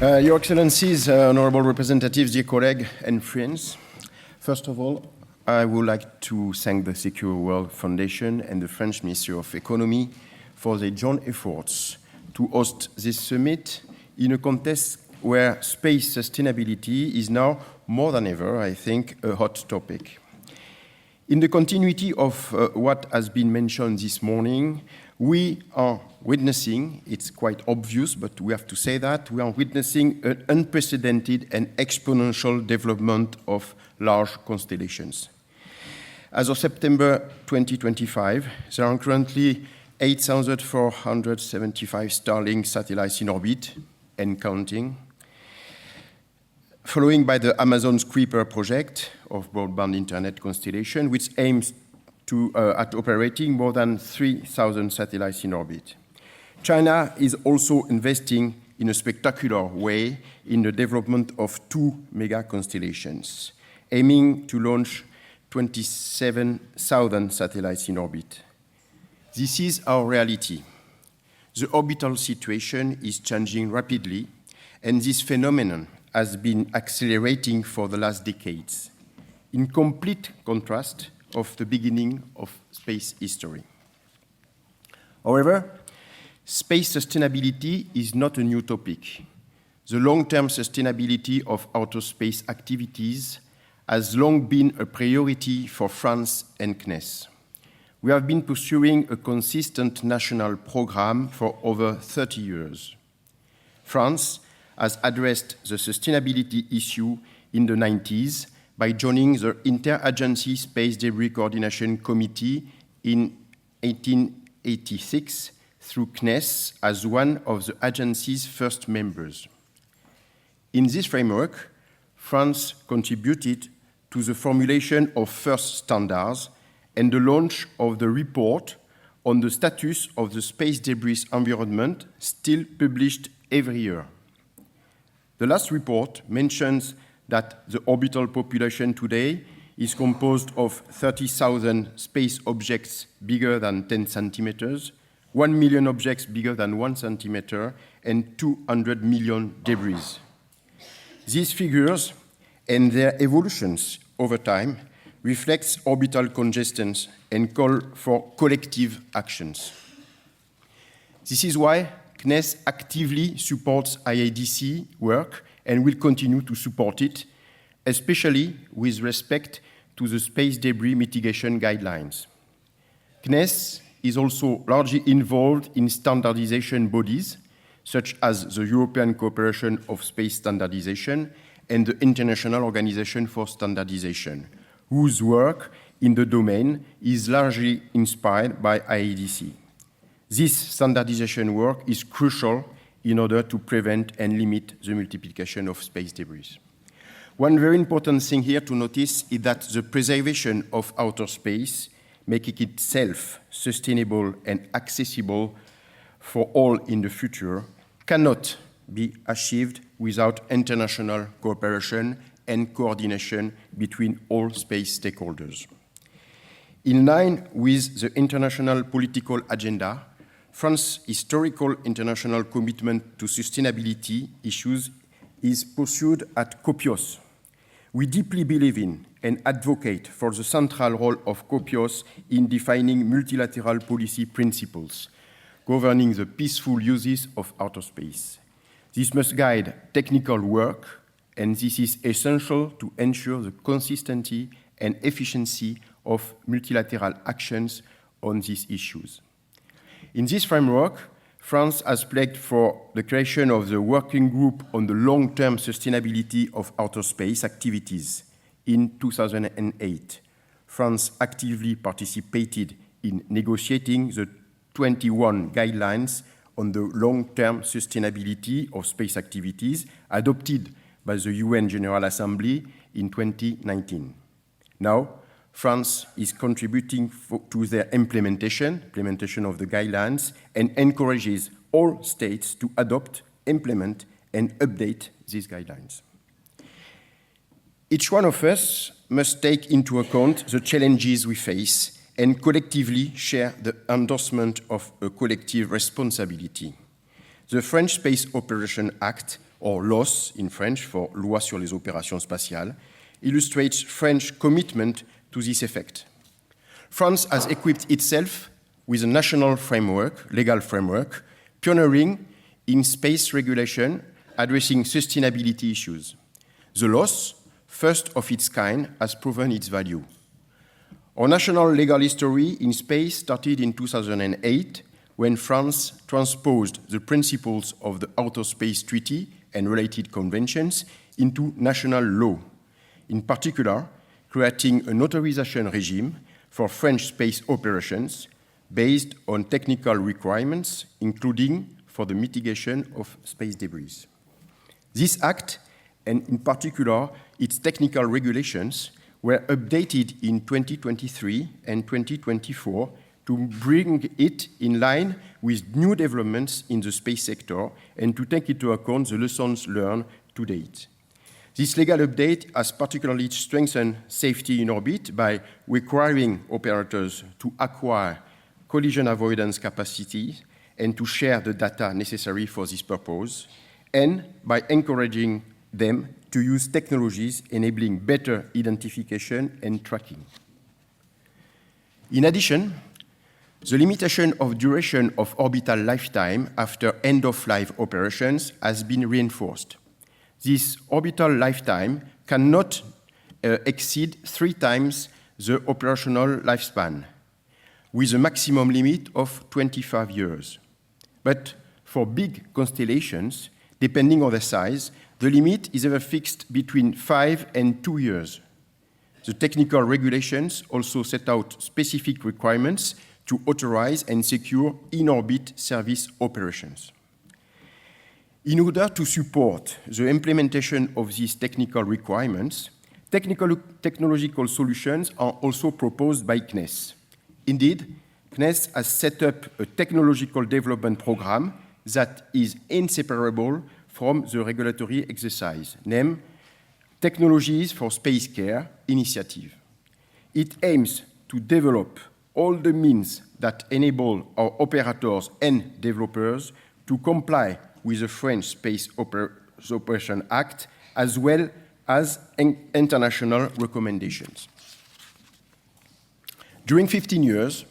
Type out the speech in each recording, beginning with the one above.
Your Excellencies, honorable representatives, dear colleagues and friends, first of all, I would like to thank the Secure World Foundation and the French Ministry of Economy for their joint efforts to host this summit in a context where space sustainability is now more than ever, I think, a hot topic. In the continuity of what has been mentioned this morning, we are witnessing, it's quite obvious, but we have to say that, we are witnessing an unprecedented and exponential development of large constellations. As of September 2025, there are currently 8,475 Starlink satellites in orbit and counting, following by the Amazon's Kuiper project of broadband internet constellation, which aims at operating more than 3,000 satellites in orbit. China is also investing in a spectacular way in the development of 2 mega-constellations, aiming to launch 27,000 satellites in orbit. This is our reality. The orbital situation is changing rapidly, and this phenomenon has been accelerating for the last decades, in complete contrast of the beginning of space history. However, space sustainability is not a new topic. The long-term sustainability of outer space activities has long been a priority for France and CNES. We have been pursuing a consistent national program for over 30 years. France has addressed the sustainability issue in the 90s by joining the Interagency Space Debris Coordination Committee in 1886 through CNES as one of the agency's first members. In this framework, France contributed to the formulation of first standards and the launch of the report on the status of the space debris environment, still published every year. The last report mentions that the orbital population today is composed of 30,000 space objects bigger than 10 centimeters, 1 million objects bigger than 1 centimeter, and 200 million debris. These figures and their evolutions over time reflects orbital congestions and call for collective actions. This is why CNES actively supports IADC work and will continue to support it, especially with respect to the space debris mitigation guidelines. CNES is also largely involved in standardization bodies, such as the European Cooperation of Space Standardization and the International Organization for Standardization, whose work in the domain is largely inspired by IADC. This standardization work is crucial in order to prevent and limit the multiplication of space debris. One very important thing here to notice is that the preservation of outer space, making it self-sustainable and accessible for all in the future, cannot be achieved without international cooperation and coordination between all space stakeholders. In line with the international political agenda, France's historical international commitment to sustainability issues is pursued at COPUOS. We deeply believe in and advocate for the central role of COPUOS in defining multilateral policy principles, governing the peaceful uses of outer space. This must guide technical work, and this is essential to ensure the consistency and efficiency of multilateral actions on these issues. In this framework, France has pledged for the creation of the Working Group on the Long-Term Sustainability of Outer Space Activities in 2008. France actively participated in negotiating the 21 guidelines on the long-term sustainability of space activities adopted by the UN General Assembly in 2019. Now, France is contributing to their implementation of the guidelines, and encourages all states to adopt, implement, and update these guidelines. Each one of us must take into account the challenges we face and collectively share the endorsement of a collective responsibility. The French Space Operation Act, or LOS in French for Loi sur les opérations spatiales, illustrates French commitment to this effect. France has equipped itself with a national framework, legal framework, pioneering in space regulation addressing sustainability issues. The LOS, first of its kind, has proven its value. Our national legal history in space started in 2008 when France transposed the principles of the Outer Space Treaty and related conventions into national law, in particular creating an authorization regime for French space operations based on technical requirements, including for the mitigation of space debris. This act, and in particular its technical regulations, were updated in 2023 and 2024 to bring it in line with new developments in the space sector and to take into account the lessons learned to date. This legal update has particularly strengthened safety in orbit by requiring operators to acquire collision avoidance capacity and to share the data necessary for this purpose, and by encouraging them to use technologies enabling better identification and tracking. In addition, the limitation of duration of orbital lifetime after end-of-life operations has been reinforced. This orbital lifetime cannot exceed 3 times the operational lifespan, with a maximum limit of 25 years. But for big constellations, depending on their size, the limit is ever fixed between 5 and 2 years. The technical regulations also set out specific requirements to authorize and secure in-orbit service operations. In order to support the implementation of these technical requirements, technological solutions are also proposed by CNES. Indeed, CNES has set up a technological development program that is inseparable from the regulatory exercise, named Technologies for Space Care Initiative. It aims to develop all the means that enable our operators and developers to comply with the French Space Operation Act, as well as international recommendations. During 15 years,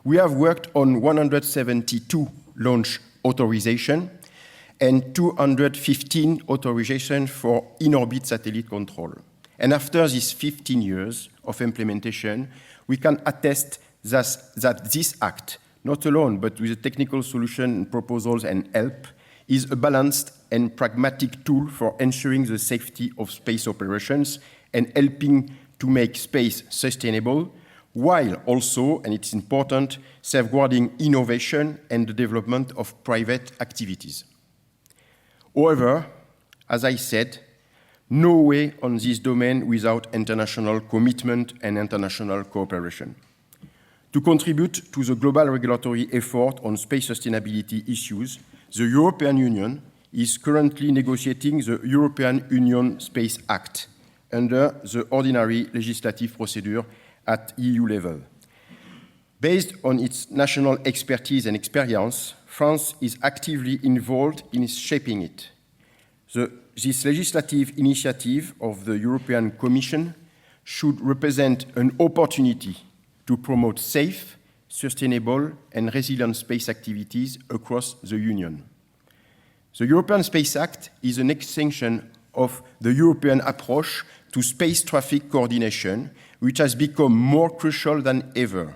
we have worked on 172 launch authorizations and 215 authorizations for in-orbit satellite control. And after these 15 years of implementation, we can attest that this act, not alone, but with a technical solution, proposals, and help, is a balanced and pragmatic tool for ensuring the safety of space operations and helping to make space sustainable, while also, and it's important, safeguarding innovation and the development of private activities. However, as I said, no way on this domain without international commitment and international cooperation. To contribute to the global regulatory effort on space sustainability issues, the European Union is currently negotiating the European Union Space Act under the ordinary legislative procedure at EU level. Based on its national expertise and experience, France is actively involved in shaping it. This legislative initiative of the European Commission should represent an opportunity to promote safe, sustainable, and resilient space activities across the Union. The European Space Act is an extension of the European approach to space traffic coordination, which has become more crucial than ever.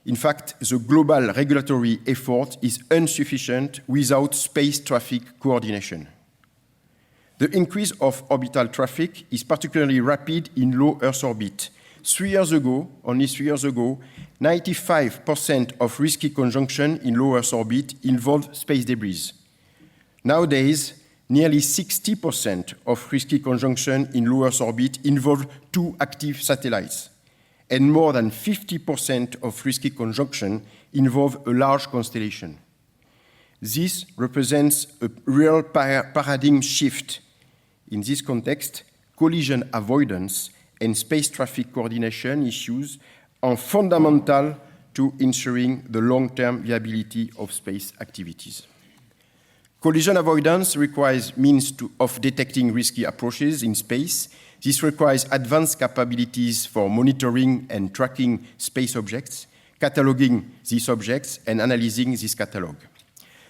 In fact, the global regulatory effort is insufficient without space traffic coordination. The increase of orbital traffic is particularly rapid in low Earth orbit. 3 years ago, only 3 years ago, 95% of risky conjunction in low Earth orbit involved space debris. Nowadays, nearly 60% of risky conjunction in low Earth orbit involve 2 active satellites, and more than 50% of risky conjunction involve a large constellation. This represents a real paradigm shift. In this context, collision avoidance and space traffic coordination issues are fundamental to ensuring the long-term viability of space activities. Collision avoidance requires means of detecting risky approaches in space. This requires advanced capabilities for monitoring and tracking space objects, cataloging these objects, and analyzing this catalog.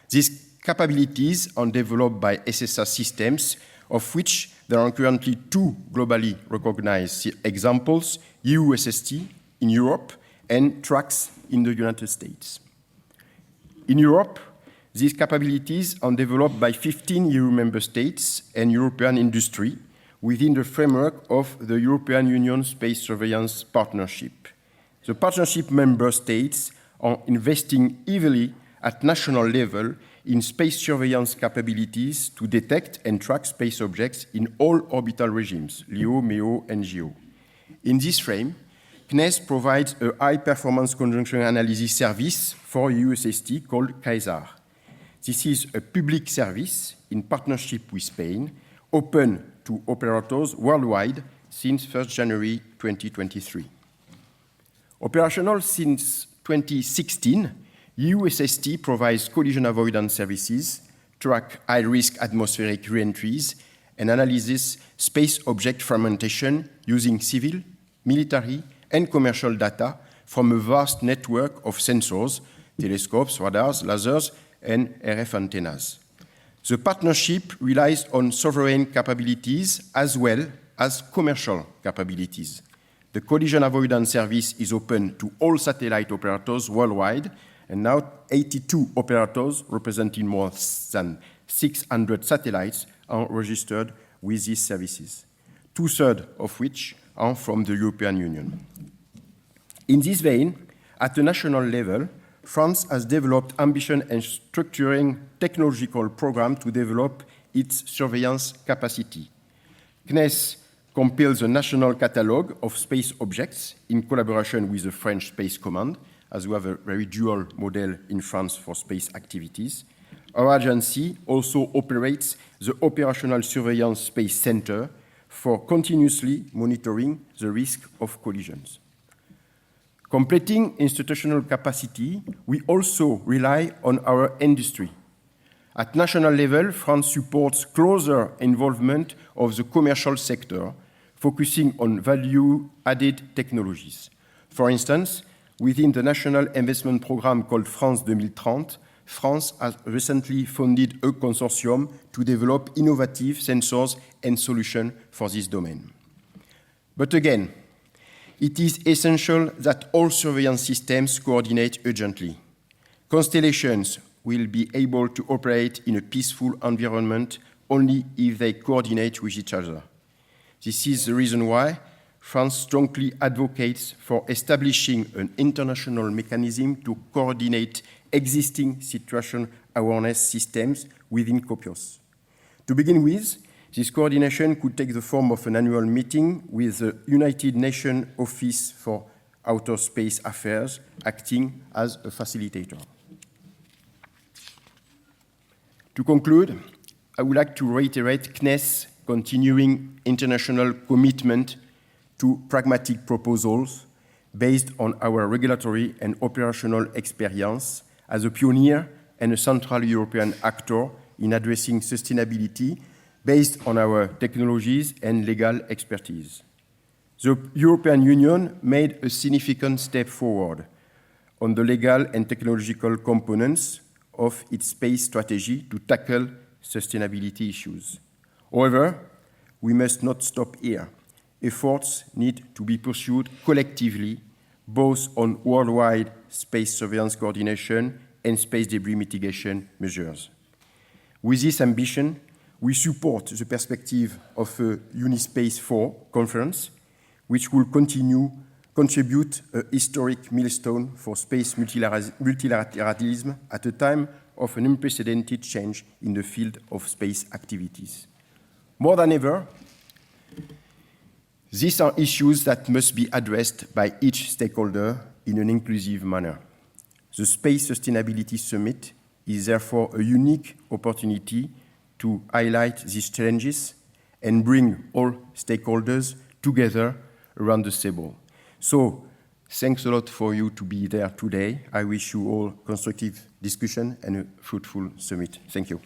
These capabilities are developed by ECSS systems, of which there are currently 2 globally recognized examples, EUSST in Europe and TRAX in the United States. In Europe, these capabilities are developed by 15 EU member states and European industry within the framework of the European Union Space Surveillance Partnership. The partnership member states are investing heavily at national level in space surveillance capabilities to detect and track space objects in all orbital regimes, LEO, MEO, and GEO. In this frame, CNES provides a high-performance conjunction analysis service for EUSST called Quasar. This is a public service in partnership with Spain, open to operators worldwide since 1st January 2023. Operational since 2016, EUSST provides collision avoidance services, track high-risk atmospheric reentries, and analyzes space object fragmentation using civil, military, and commercial data from a vast network of sensors, telescopes, radars, lasers, and RF antennas. The partnership relies on sovereign capabilities as well as commercial capabilities. The collision avoidance service is open to all satellite operators worldwide, and now 82 operators representing more than 600 satellites are registered with these services, 2/3 of which are from the European Union. In this vein, at the national level, France has developed ambition and structuring technological program to develop its surveillance capacity. CNES compiles a national catalogue of space objects in collaboration with the French Space Command, as we have a very dual model in France for space activities. Our agency also operates the Operational Surveillance Space Center for continuously monitoring the risk of collisions. Completing institutional capacity, we also rely on our industry. At national level, France supports closer involvement of the commercial sector, focusing on value-added technologies. For instance, within the national investment program called France 2030, France has recently funded a consortium to develop innovative sensors and solutions for this domain. But again, it is essential that all surveillance systems coordinate urgently. Constellations will be able to operate in a peaceful environment only if they coordinate with each other. This is the reason why France strongly advocates for establishing an international mechanism to coordinate existing situation awareness systems within COPUOS. To begin with, this coordination could take the form of an annual meeting with the United Nations Office for Outer Space Affairs acting as a facilitator. To conclude, I would like to reiterate CNES' continuing international commitment to pragmatic proposals based on our regulatory and operational experience as a pioneer and a central European actor in addressing sustainability based on our technologies and legal expertise. The European Union made a significant step forward on the legal and technological components of its space strategy to tackle sustainability issues. However, we must not stop here. Efforts need to be pursued collectively, both on worldwide space surveillance coordination and space debris mitigation measures. With this ambition, we support the perspective of a Unispace 4 conference, which will contribute a historic milestone for space multilateralism at a time of an unprecedented change in the field of space activities. More than ever, these are issues that must be addressed by each stakeholder in an inclusive manner. The Space Sustainability Summit is therefore a unique opportunity to highlight these challenges and bring all stakeholders together around the table. So, Thanks a lot for you to be there today. I wish you all constructive discussion and a fruitful summit. Thank you.